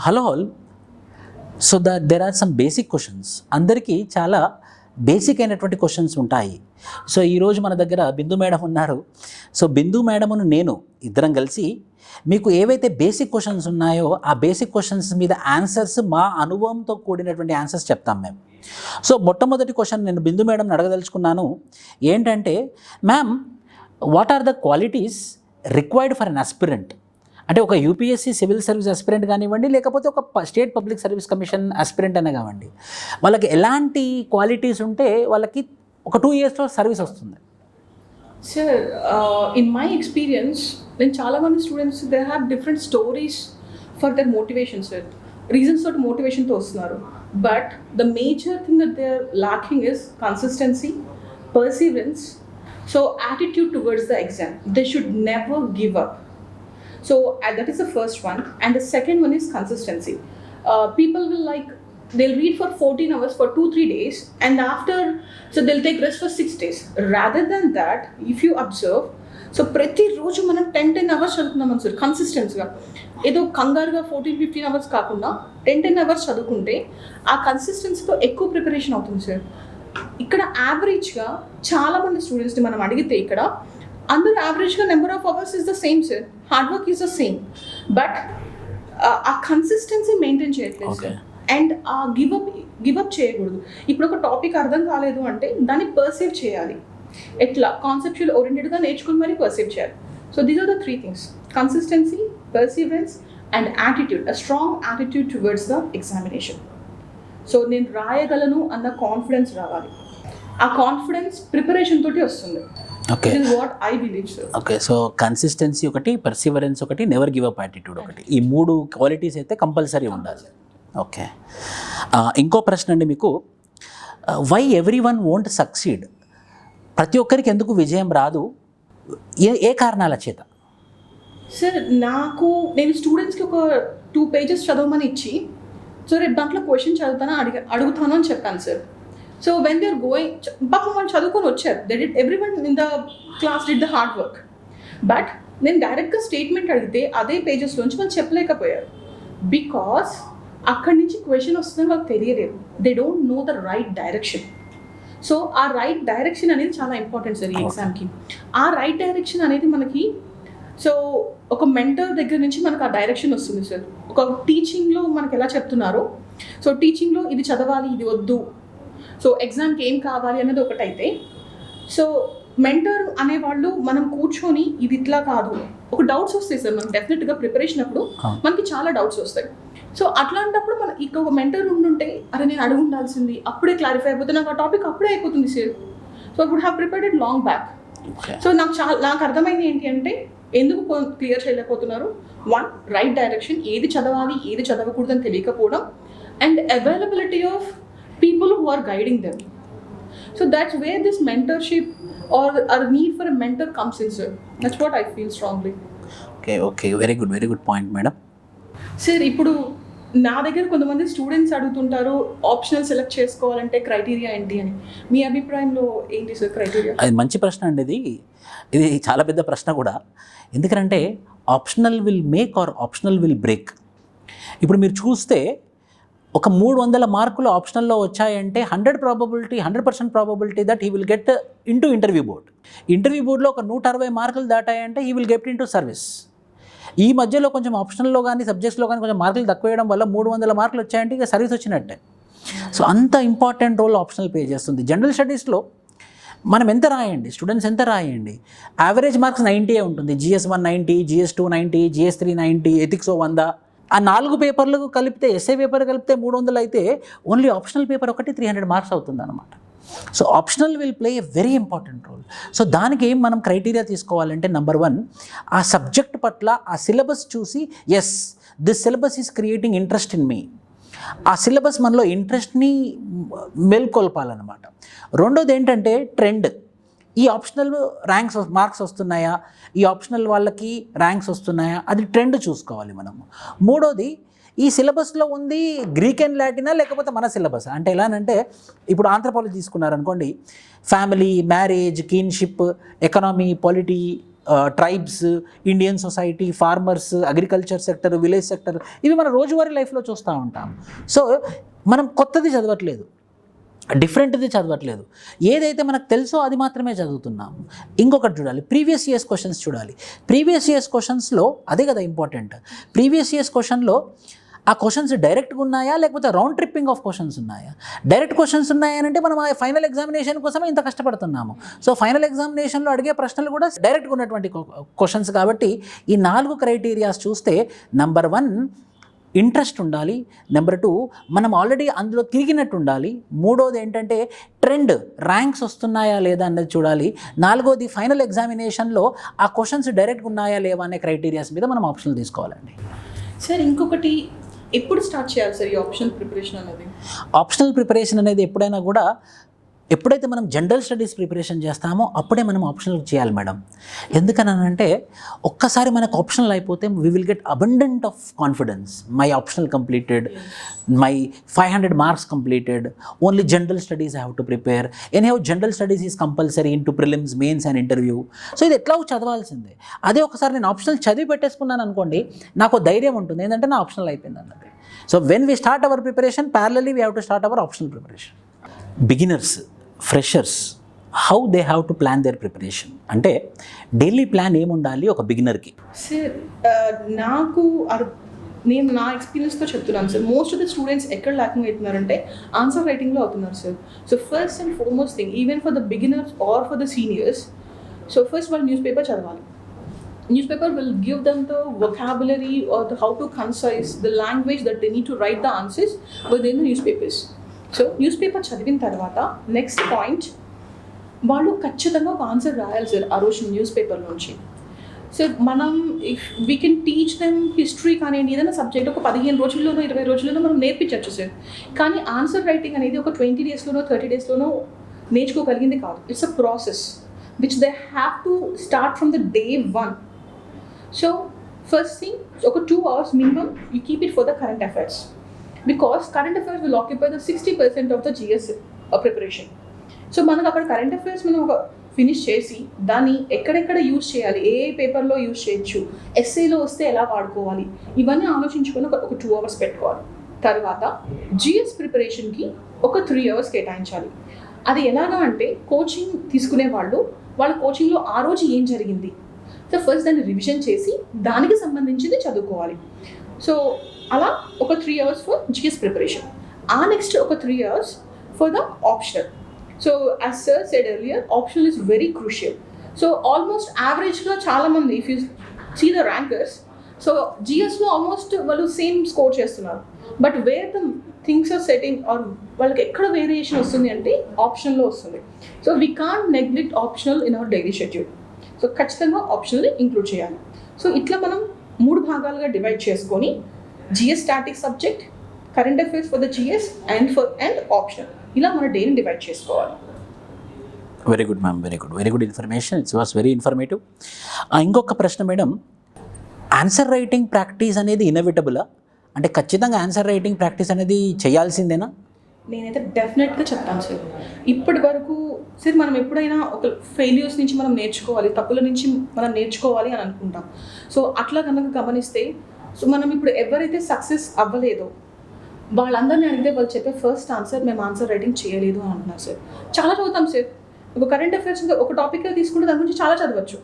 Hello all. So there are some basic questions. అందరికీ చాలా basic అయినటువంటి క్వశ్చన్స్ ఉంటాయి. సో ఈరోజు మన దగ్గర బిందు మేడం ఉన్నారు. సో బిందు మేడమును నేను ఇద్దరం కలిసి మీకు ఏవైతే బేసిక్ క్వశ్చన్స్ ఉన్నాయో ఆ బేసిక్ క్వశ్చన్స్ మీద ఆన్సర్స్ మా అనుభవంతో కూడినటువంటి ఆన్సర్స్ చెప్తాం మేము. సో మొట్టమొదటి క్వశ్చన్ నేను బిందు మేడం అడగదలుచుకున్నాను. ఏంటంటే, ma'am, what are the qualities required for an aspirant? అంటే ఒక యూపీఎస్సీ సివిల్ సర్వీస్ ఆస్పిరెంట్ కానివ్వండి, లేకపోతే ఒక state public service commission aspirant అనే కావండి, వాళ్ళకి ఎలాంటి క్వాలిటీస్ ఉంటే వాళ్ళకి ఒక 2 yearsలో సర్వీస్ వస్తుంది? సార్, ఇన్ మై ఎక్స్పీరియన్స్ నేను చాలామంది students they have different stories for their motivation sir. Reasons తోటి మోటివేషన్తో వస్తున్నారు. But the major thing that they are lacking is consistency, perseverance, so attitude towards the exam. They should never give up. So that is the first one, and the second one is consistency. People will they'll read for 14 hours for 2-3 days, and after, so they'll take rest for 6 days. Rather than that, if you observe, so ప్రతి రోజు మనం 10 hours చదువుతున్నాం sir కన్సిస్టెన్సీగా. ఏదో కంగారుగా 14-15 hours కాకుండా 10 hours చదువుకుంటే ఆ కన్సిస్టెన్సీతో ఎక్కువ ప్రిపరేషన్ అవుతుంది సార్. ఇక్కడ యావరేజ్గా చాలామంది స్టూడెంట్స్ని మనం అడిగితే ఇక్కడ అందరూ యావరేజ్గా number of hours is the same sir, hard work is the same, but ఆ కన్సిస్టెన్సీ మెయింటైన్ చేయట్లేదు సార్. అండ్ ఆ గివప్ చేయకూడదు. ఇప్పుడు ఒక టాపిక్ అర్థం కాలేదు అంటే దాన్ని పర్సీవ్ చేయాలి. ఎట్లా కాన్సెప్చువల్ ఓరియంటెడ్గా నేర్చుకుని మరీ పర్సీవ్ చేయాలి. So these are the 3 things: consistency, perseverance and attitude, a strong attitude towards the examination. So నేను రాయగలను అన్న కాన్ఫిడెన్స్ రావాలి. ఆ కాన్ఫిడెన్స్ ప్రిపరేషన్ తోటి వస్తుంది. Okay, This is what I believe, sir. Okay. So consistency ఒకటి, పర్సివరెన్స్ ఒకటి, నెవర్ గివ్ అప్ యాటిట్యూడ్ ఒకటి, ఈ 3 క్వాలిటీస్ అయితే కంపల్సరీ ఉండాలి. ఓకే. ఇంకో ప్రశ్న అండి మీకు, why every one won't succeed? ప్రతి ఒక్కరికి ఎందుకు విజయం రాదు? ఏ కారణాల చేత? సార్, నేను స్టూడెంట్స్కి ఒక 2 pages చదవమని ఇచ్చి, సో రేపు దాంట్లో క్వశ్చన్ అడుగుతాను అని చెప్పాను sir. So when they are going, పాపం వాళ్ళు చదువుకొని వచ్చారు, they did, everyone in the class did the hard work, but నేను డైరెక్ట్గా స్టేట్మెంట్ అడిగితే అదే పేజెస్లోంచి వాళ్ళు చెప్పలేకపోయారు. బికాస్ అక్కడి నుంచి క్వశ్చన్ వస్తుందని వాళ్ళకి తెలియలేదు. They don't know the right direction. So ఆ రైట్ డైరెక్షన్ అనేది చాలా ఇంపార్టెంట్ సార్ ఈ ఎగ్జామ్కి. ఆ రైట్ డైరెక్షన్ అనేది మనకి, సో ఒక మెంటర్ దగ్గర నుంచి మనకు ఆ డైరెక్షన్ వస్తుంది సార్. ఒక టీచింగ్లో మనకు ఎలా చెప్తున్నారో, సో టీచింగ్లో ఇది చదవాలి, ఇది వద్దు, సో ఎగ్జామ్కి ఏం కావాలి అన్నది ఒకటైతే, సో మెంటర్ అనేవాళ్ళు మనం కూర్చొని ఇది ఇట్లా కాదు, ఒక డౌట్స్ వస్తాయి సార్ మనకు డెఫినెట్గా ప్రిపరేషన్ అప్పుడు మనకి చాలా డౌట్స్ వస్తాయి. సో అట్లాంటప్పుడు మన ఇక ఒక మెంటర్ ఉండుంటే, అరే నేను అడుగు ఉండాల్సింది, అప్పుడే క్లారిఫై అయిపోతే నాకు ఆ టాపిక్ అప్పుడే అయిపోతుంది sir. So I would have prepared it long back. So నాకు అర్థమైంది ఏంటి అంటే, ఎందుకు క్లియర్ చేయలేకపోతున్నారు? 1, రైట్ డైరెక్షన్, ఏది చదవాలి ఏది చదవకూడదని తెలియకపోవడం, and availability of people who are guiding them. So that's where this mentorship or a need for a mentor comes in, sir. That's what I feel strongly. Okay, very good point, madam. Sir, ఇప్పుడు నా దగ్గర కొంతమంది students అడుగుతుంటారు, optional select చేసుకోవాలంటే criteria ఏంటి అని. మీ అభిప్రాయంలో ఏంటి సార్ క్రైటీరియా? అది మంచి ప్రశ్న అండి. ఇది చాలా పెద్ద ప్రశ్న కూడా. ఎందుకంటే optional will make or optional will break. ఇప్పుడు మీరు చూస్తే ఒక 300 మార్కులు ఆప్షనల్లో వచ్చాయంటే 100% probability that he will get into interview board. Interview బోర్డులో ఒక 160 మార్కులు దాటాయంటే he will get into service. ఈ మధ్యలో కొంచెం ఆప్షనల్లో కానీ సబ్జెక్ట్స్లో కానీ కొంచెం మార్కులు తక్కువ వేయడం వల్ల 300 మార్కులు వచ్చాయంటే ఇక సర్వీస్ వచ్చినట్టే. సో అంత ఇంపార్టెంట్ రోల్ ఆప్షనల్ ప్లే చేస్తుంది. జనరల్ స్టడీస్లో మనం ఎంత రాయండి, స్టూడెంట్స్ ఎంత రాయండి, యావరేజ్ మార్క్స్ 90 ఉంటుంది. GS1 90, GS2 90, GS3 90, ethics 100. ఆ 4 పేపర్లకు కలిపితే, ఎస్ఏ పేపర్ కలిపితే 300 అయితే ఓన్లీ ఆప్షనల్ పేపర్ ఒకటి 300 మార్క్స్ అవుతుంది అనమాట. So optional will play a very important role. So దానికి ఏం మనం క్రైటీరియా తీసుకోవాలంటే, నెంబర్ 1, ఆ సబ్జెక్ట్ పట్ల ఆ సిలబస్ చూసి, yes this syllabus is creating interest in me. ఆ సిలబస్ మనలో ఇంట్రెస్ట్ని మేల్కొల్పాలన్నమాట. రెండోది ఏంటంటే ట్రెండ్. ఈ ఆప్షనల్ మార్క్స్ వస్తున్నాయా, ఈ ఆప్షనల్ వాళ్ళకి ర్యాంక్స్ వస్తున్నాయా, అది ట్రెండ్ చూసుకోవాలి మనము. మూడోది, ఈ సిలబస్లో ఉంది గ్రీక్ అండ్ లాటినా లేకపోతే మన సిలబస్. అంటే ఎలానంటే, ఇప్పుడు ఆంథ్రోపాలజీ తీసుకున్నారనుకోండి, family, marriage, kinship, economy, polity, tribes, Indian society, farmers, agriculture sector, village sector, ఇవి మన రోజువారీ లైఫ్లో చూస్తూ ఉంటాం. సో మనం కొత్తది చదవట్లేదు, డిఫరెంట్ది చదవట్లేదు, ఏదైతే మనకు తెలుసో అది మాత్రమే చదువుతున్నాము. ఇంకొకటి చూడాలి, ప్రీవియస్ ఇయర్స్ క్వశ్చన్స్ చూడాలి. ప్రీవియస్ ఇయర్స్ క్వశ్చన్స్లో అదే కదా ఇంపార్టెంట్. ప్రీవియస్ ఇయర్స్ క్వశ్చన్లో ఆ క్వశ్చన్స్ డైరెక్ట్గా ఉన్నాయా లేకపోతే రౌండ్ ట్రిప్పింగ్ ఆఫ్ క్వశ్చన్స్ ఉన్నాయా? డైరెక్ట్ క్వశ్చన్స్ ఉన్నాయనంటే మనం ఆ ఫైనల్ ఎగ్జామినేషన్ కోసమే ఇంత కష్టపడుతున్నాము. సో ఫైనల్ ఎగ్జామినేషన్లో అడిగే ప్రశ్నలు కూడా డైరెక్ట్గా ఉన్నటువంటి క్వశ్చన్స్. కాబట్టి ఈ 4 క్రైటీరియాస్ చూస్తే, నెంబర్ 1 ఇంట్రెస్ట్ ఉండాలి, నెంబర్ 2 మనం ఆల్రెడీ అందులో తిరిగినట్టు ఉండాలి, 3వది ఏంటంటే ట్రెండ్, ర్యాంక్స్ వస్తున్నాయా లేదా అన్నది చూడాలి, 4వది ఫైనల్ ఎగ్జామినేషన్లో ఆ క్వశ్చన్స్ డైరెక్ట్గా ఉన్నాయా లేవా అనే క్రైటీరియాస్ మీద మనం ఆప్షన్లు తీసుకోవాలండి. సార్ ఇంకొకటి, ఎప్పుడు స్టార్ట్ చేయాలి సార్ ఈ ఆప్షనల్ ప్రిపరేషన్ అనేది? ఆప్షనల్ ప్రిపరేషన్ అనేది ఎప్పుడైనా కూడా, ఎప్పుడైతే మనం జనరల్ స్టడీస్ ప్రిపరేషన్ చేస్తామో అప్పుడే మనం ఆప్షనల్ చేయాలి మేడం. ఎందుకనంటే ఒక్కసారి మనకు ఆప్షనల్ అయిపోతే we will get abundant of confidence. My optional completed, my 500 marks completed, only general studies I have to prepare, anyhow general studies is compulsory in to prelims, mains and interview. So ఇది ఎట్లా చదవాల్సిందే. అదే ఒకసారి నేను optional చదివి పెట్టేసుకున్నాను అనుకోండి, నాకు ధైర్యం ఉంటుంది ఏంటంటే నా ఆప్షనల్ అయిపోయింది అన్నది. So when we start our preparation, parallelly we have to start our optional preparation. Beginners, freshers, how they have to plan their preparation అంటే డైలీ ప్లాన్ ఏముండాలి ఒక బిగినర్కి? సార్ నేను నా ఎక్స్పీరియన్స్తో చెప్తున్నాను sir, most of the students ఎక్కడ lacking అవుతున్నారంటే ఆన్సర్ రైటింగ్లో అవుతున్నారు sir. So first and foremost thing, even for the beginners or for the seniors, so first వాళ్ళు న్యూస్ పేపర్ చదవాలి. Newspaper will give them the vocabulary or how to concise the language that they need to write the answers within the newspapers. So news paper చదివిన తర్వాత next point, వాళ్ళు ఖచ్చితంగా ఒక answer రాయాలి sir ఆ రోజు news paper నుంచి. So మనం if we can teach them history కానివ్వండి, ఏదైనా సబ్జెక్ట్ ఒక 15 రోజుల్లోనో 20 రోజుల్లోనో మనం నేర్పించవచ్చు సార్. కానీ ఆన్సర్ రైటింగ్ అనేది ఒక 20 డేస్లోనో 30 డేస్లోనో నేర్చుకోగలిగింది కాదు. It's a process which they have to start from the day 1. So first thing, ఒక 2 hours minimum you keep it for the current affairs, because current affairs will occupy the 60% of the GS preparation. So మనకు అక్కడ current affairs మనం ఒక finish చేసి దాన్ని ఎక్కడెక్కడ use చేయాలి, ఏ పేపర్లో యూజ్ చేయొచ్చు, ఎస్ఏలో వస్తే ఎలా వాడుకోవాలి, ఇవన్నీ ఆలోచించుకొని ఒక 2 hours పెట్టుకోవాలి. తర్వాత GS ప్రిపరేషన్కి ఒక 3 hours కేటాయించాలి. అది ఎలాగా అంటే, కోచింగ్ తీసుకునే వాళ్ళు వాళ్ళ కోచింగ్లో ఆ రోజు ఏం జరిగింది, సో ఫస్ట్ దాన్ని రివిజన్ చేసి దానికి సంబంధించింది చదువుకోవాలి. సో అలా ఒక 3 hours ఫర్ GS ప్రిపరేషన్. ఆ నెక్స్ట్ ఒక 3 hours for the optional. So as sir said earlier, optional is very crucial. So almost యావరేజ్గా చాలామంది if you see the rankers, so GSలో ఆల్మోస్ట్ వాళ్ళు సేమ్ స్కోర్ చేస్తున్నారు. But where the things are setting or వాళ్ళకి ఎక్కడ variation వస్తుంది అంటే ఆప్షనల్లో వస్తుంది. So we can't neglect optional in our daily schedule. So ఖచ్చితంగా ఆప్షనల్ని ఇంక్లూడ్ చేయాలి. సో ఇట్లా మనం 3 భాగాలుగా డివైడ్ చేసుకొని GS static subject, current affairs for the GS and optional, ఇలా మన డేని డివైడ్ చేసుకోవాలి. Very good ma'am, very good information. It's was very informative. ఇంకొక ప్రశ్న మేడం, ఆన్సర్ రైటింగ్ ప్రాక్టీస్ అనేది ఇన్ఎవిటబులా? అంటే ఖచ్చితంగా ఆన్సర్ రైటింగ్ ప్రాక్టీస్ అనేది చేయాల్సిందేనా? నేనైతే డెఫినెట్గా చెప్తాను సార్. ఇప్పటి వరకు సార్ మనం ఎప్పుడైనా ఒక ఫెయిల్యూర్స్ నుంచి మనం నేర్చుకోవాలి, తప్పుల నుంచి మనం నేర్చుకోవాలి అని అనుకుంటాం. సో అట్లా కనుక గమనిస్తే, సో మనం ఇప్పుడు ఎవరైతే సక్సెస్ అవ్వలేదో వాళ్ళందరినీ అడిగితే వాళ్ళు చెప్పే ఫస్ట్ ఆన్సర్, మేము ఆన్సర్ రైటింగ్ చేయలేదు అని అంటున్నారు సార్. చాలా చదువుతాం సార్, ఒక కరెంట్ అఫైర్స్ ఒక టాపిక్గా తీసుకుంటే దాని గురించి చాలా చదవచ్చు,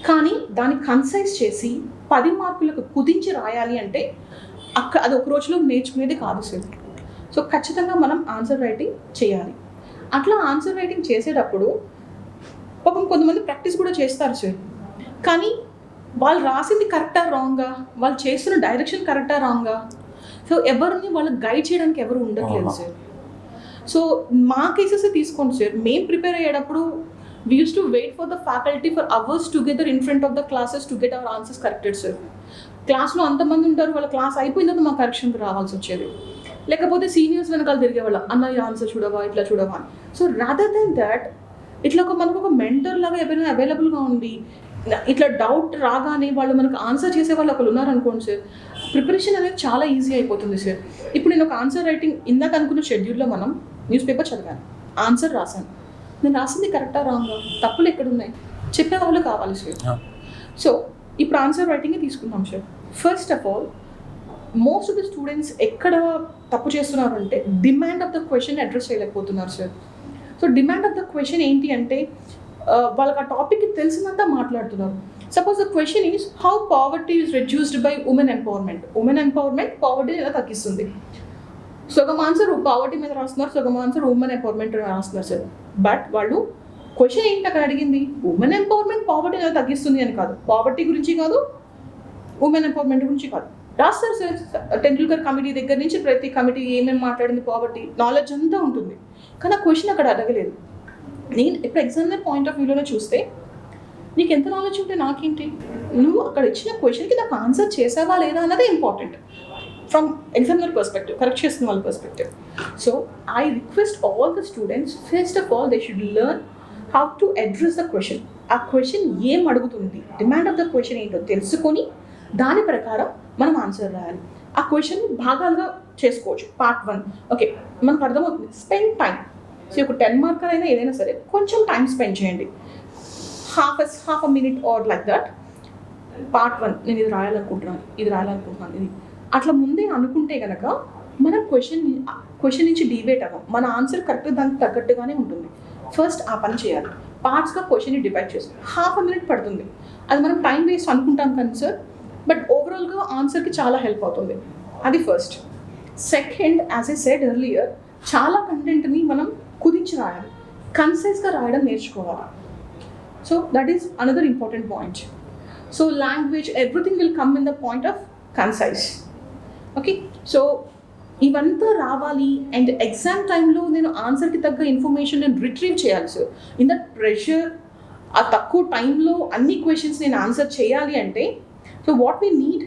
కానీ దాన్ని కన్సైజ్ చేసి 10 మార్కులకు కుదించి రాయాలి అంటే అది ఒక రోజులో నేర్చుకునేది కాదు సార్. సో ఖచ్చితంగా మనం ఆన్సర్ రైటింగ్ చేయాలి. అట్లా ఆన్సర్ రైటింగ్ చేసేటప్పుడు పాపం కొంతమంది ప్రాక్టీస్ కూడా చేస్తారు సార్, కానీ వాళ్ళు రాసింది కరెక్టా రాంగా, వాళ్ళు చేస్తున్న డైరెక్షన్ కరెక్టా రాంగా, సో ఎవరిని వాళ్ళకి గైడ్ చేయడానికి ఎవరు ఉండట్లేదు సార్. సో మా కేసెస్ తీసుకోండి సార్, మేము ప్రిపేర్ అయ్యేటప్పుడు we used to wait for the faculty for hours together in front of the classes to get our answers corrected sir. క్లాస్లో అంతమంది ఉంటారు, వాళ్ళ క్లాస్ అయిపోయిన తర్వాత మా కరెక్షన్కి రావాల్సి వచ్చేది. లేకపోతే సీనియర్స్ వెనకాల తిరిగేవాళ్ళ, అన్న ఈ ఆన్సర్ చూడవా, ఇట్లా చూడవా అని. సో రాదర్ దెన్ దాట్ ఇట్లా మనకు ఒక మెంటర్ లాగా ఎవరైనా అవైలబుల్గా ఉంది, ఇట్లా డౌట్ రాగానే వాళ్ళు మనకు ఆన్సర్ చేసే వాళ్ళు ఒకళ్ళు ఉన్నారనుకోండి సార్, ప్రిపరేషన్ అనేది చాలా ఈజీ అయిపోతుంది సార్. ఇప్పుడు నేను ఒక ఆన్సర్ రైటింగ్ ఇందాక అనుకున్న షెడ్యూల్లో మనం న్యూస్ పేపర్ చదివాను, ఆన్సర్ రాశాను, నేను రాసింది కరెక్టా రాంగా, తప్పులు ఎక్కడున్నాయి చెప్పే వాళ్ళు కావాలి సార్. సో ఇప్పుడు ఆన్సర్ రైటింగే తీసుకుందాం sir. First of all most of the students ఎక్కడ తప్పు చేస్తున్నారు అంటే demand of the question address చేయలేకపోతున్నారు sir. So demand of the question ఏంటి అంటే వాళ్ళకి ఆ టాపిక్ తెలిసినంత మాట్లాడుతున్నారు. Suppose the question is how poverty is reduced by women empowerment. Women empowerment పావర్టీని ఎలా తగ్గిస్తుంది. సగం ఆన్సర్ పావర్టీ మీద రాస్తున్నారు, సగం ఆన్సర్ ఉమెన్ ఎంపవర్మెంట్ రాస్తున్నారు సార్. బట్ వాళ్ళు క్వశ్చన్ ఏంటి అక్కడ అడిగింది, ఉమెన్ ఎంపవర్మెంట్ పావర్టీ ఎలా తగ్గిస్తుంది అని కాదు, పావర్టీ గురించి కాదు, ఉమెన్ ఎంపవర్మెంట్ గురించి కాదు. రాస్తారు సార్. టెండూల్కర్ కమిటీ దగ్గర నుంచి ప్రతి కమిటీ ఏమేమి మాట్లాడింది, పావర్టీ నాలెడ్జ్ అంతా ఉంటుంది. కానీ ఆ క్వశ్చన్ అక్కడ అడగలేదు. నేను ఇప్పుడు ఎగ్జామినర్ పాయింట్ ఆఫ్ వ్యూలోనే చూస్తే నీకు ఎంత నాలెడ్జ్ ఉంటే నాకేంటి, నువ్వు అక్కడ ఇచ్చిన క్వశ్చన్కి నాకు ఆన్సర్ చేసావా లేదా అన్నదే important from examiner perspective, correct చేస్తున్న వాళ్ళ perspective. So I request all the students first of all they should learn how to address the question. ఆ క్వశ్చన్ ఏం అడుగుతుంది, డిమాండ్ ఆఫ్ ద క్వశ్చన్ ఏంటో తెలుసుకొని దాని ప్రకారం మనం ఆన్సర్ రాయాలి. ఆ క్వశ్చన్ భాగాలుగా చేసుకోవచ్చు. పార్ట్ 1 ఓకే మనకు అర్థమవుతుంది, స్పెండ్ టైం. సో ఒక 10 మార్కర్ అయినా ఏదైనా సరే కొంచెం టైం స్పెండ్ చేయండి, half a minute or like that. Part 1 నేను ఇది రాయాలనుకుంటున్నాను, ఇది రాయాలనుకుంటున్నాను, ఇది అట్లా ముందే అనుకుంటే కనుక మనం క్వశ్చన్ నుంచి డిబేట్ అవ్వం, మన ఆన్సర్ కరెక్ట్గా దానికి తగ్గట్టుగానే ఉంటుంది. ఫస్ట్ ఆ పని చేయాలి. పార్ట్స్గా క్వశ్చన్ని డివైడ్ చేస్తాం, హాఫ్ అ మినిట్ పడుతుంది. అది మనం టైం వేస్ట్ అనుకుంటాం కానీ సార్, బట్ ఓవరాల్గా ఆన్సర్కి చాలా హెల్ప్ అవుతుంది. అది first. Second, as I said earlier, చాలా కంటెంట్ని మనం కుదించి రాయాలి, కన్సైజ్గా రాయడం నేర్చుకోవాలి. So that is another important point. So language everything will come in the point of concise. Okay, so ఇవంతా రావాలి. అండ్ ఎగ్జామ్ టైంలో నేను ఆన్సర్కి తగ్గ ఇన్ఫర్మేషన్ నేను రిట్రీవ్ చేయాలి సార్. ఇన్ దట్ ప్రెషర్, ఆ తక్కువ టైంలో అన్ని క్వశ్చన్స్ నేను ఆన్సర్ చేయాలి అంటే, so what we need,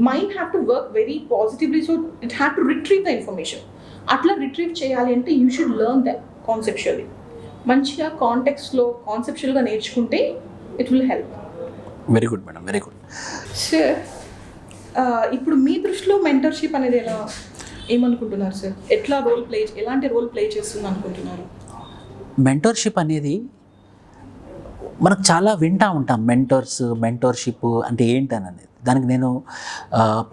mind have to work very positively. So it have to retrieve the information. అట్లా రిట్రీవ్ చేయాలి అంటే you should learn that conceptually. మంచిగా కాంటెక్స్ట్లో కాన్సెప్చువల్గా నేర్చుకుంటే it will help. Very good madam, very good. Sir ఇప్పుడు మీ దృష్టిలో mentorship అనేది ఎలా, ఏమనుకుంటున్నారు సార్? ఎలాంటి రోల్ ప్లే చేస్తుంది అనుకుంటున్నారు? మెంటర్షిప్ అనేది మనకు చాలా వింటూ ఉంటాం, మెంటర్షిప్ అంటే ఏంటని అనేది. దానికి నేను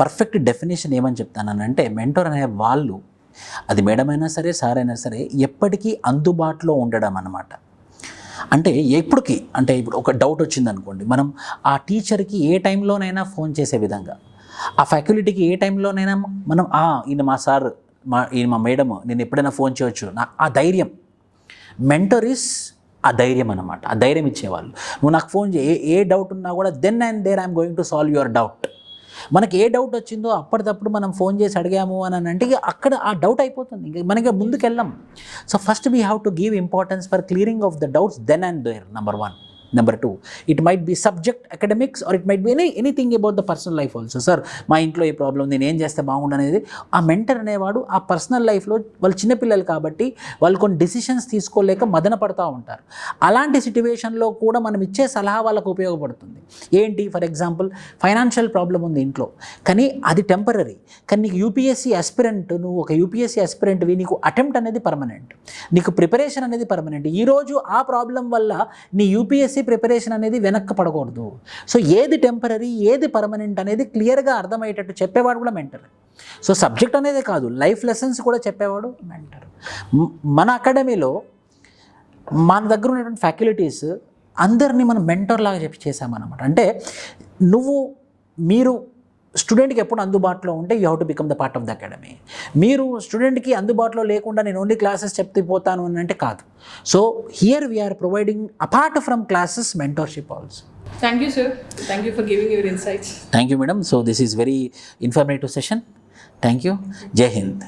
పర్ఫెక్ట్ డెఫినేషన్ ఏమని చెప్తానంటే, మెంటోర్ అనే వాళ్ళు, అది మేడం అయినా సరే సార్ అయినా సరే, ఎప్పటికీ అందుబాటులో ఉండడం అన్నమాట. అంటే ఎప్పటికీ, అంటే ఇప్పుడు ఒక డౌట్ వచ్చింది అనుకోండి, మనం ఆ టీచర్కి ఏ టైంలోనైనా ఫోన్ చేసే విధంగా, ఆ ఫ్యాకల్టీకి ఏ టైంలోనైనా మనం ఈయన మా సార్, ఈయన మా మేడం, నేను ఎప్పుడైనా ఫోన్ చేయవచ్చు, ఆ ధైర్యం. మెంటర్ ఈస్ ఆ ధైర్యం అన్నమాట, ఆ ధైర్యం ఇచ్చేవాళ్ళు. నువ్వు నాకు ఫోన్ చేయి, ఏ డౌట్ ఉన్నా కూడా then and there I'm going to solve your doubt. మనకి ఏ డౌట్ వచ్చిందో అప్పటికప్పుడు మనం ఫోన్ చేసి అడిగాము అని అంటే అక్కడ ఆ డౌట్ అయిపోతుంది, ఇంకా మనకి ముందుకు వెళ్ళాం. So first we have to give importance for clearing of the doubts then and there, number 1. Number 2, it might be subject academics or it might be anything about the personal life also. Sir మా ఇంట్లో ఈ problem, నేను ఏం చేస్తే బాగుండు అనేది ఆ mentor అనేవాడు ఆ పర్సనల్ లైఫ్లో, వాళ్ళు చిన్నపిల్లలు కాబట్టి వాళ్ళు కొన్ని డిసిషన్స్ తీసుకోలేక మదన పడుతూ ఉంటారు. అలాంటి సిట్యువేషన్లో కూడా మనం ఇచ్చే సలహా వాళ్ళకు ఉపయోగపడుతుంది. ఏంటి, ఫర్ ఎగ్జాంపుల్ ఫైనాన్షియల్ ప్రాబ్లం ఉంది ఇంట్లో, కానీ అది టెంపరీ. కానీ నీకు యూపీఎస్సీ అస్పిరెంట్, నువ్వు ఒక యూపీఎస్సీ అస్పిరెంట్వి, నీకు అటెంప్ట్ అనేది పర్మనెంట్, నీకు ప్రిపరేషన్ అనేది పర్మనెంట్. ఈరోజు ఆ ప్రాబ్లం వల్ల నీ యూపీఎస్సీ ప్రిపరేషన్ అనేది వెనక్కి పడకూడదు. సో ఏది టెంపరీ, ఏది పర్మనెంట్ అనేది క్లియర్గా అర్థమయ్యేటట్టు చెప్పేవాడు కూడా మెంటర్. సో సబ్జెక్ట్ అనేది కాదు, లైఫ్ లెసన్స్ కూడా చెప్పేవాడు మెంటర్. మన అకాడమీలో మన దగ్గర ఉన్నటువంటి ఫ్యాకల్టీస్ అందరినీ మనం మెంటర్ లాగా చేసామన్నమాట. అంటే మీరు స్టూడెంట్కి ఎప్పుడు అందుబాటులో ఉంటే you have to become the part of the academy. మీరు స్టూడెంట్కి అందుబాటులో లేకుండా నేను ఓన్లీ క్లాసెస్ చెప్తే పోతాను అని అంటే కాదు. So here we're providing apart from classes mentorship also. Thank you, sir. Thank you for giving your insights. Thank you, madam. So this is very informative session. Thank you. Jai Hind.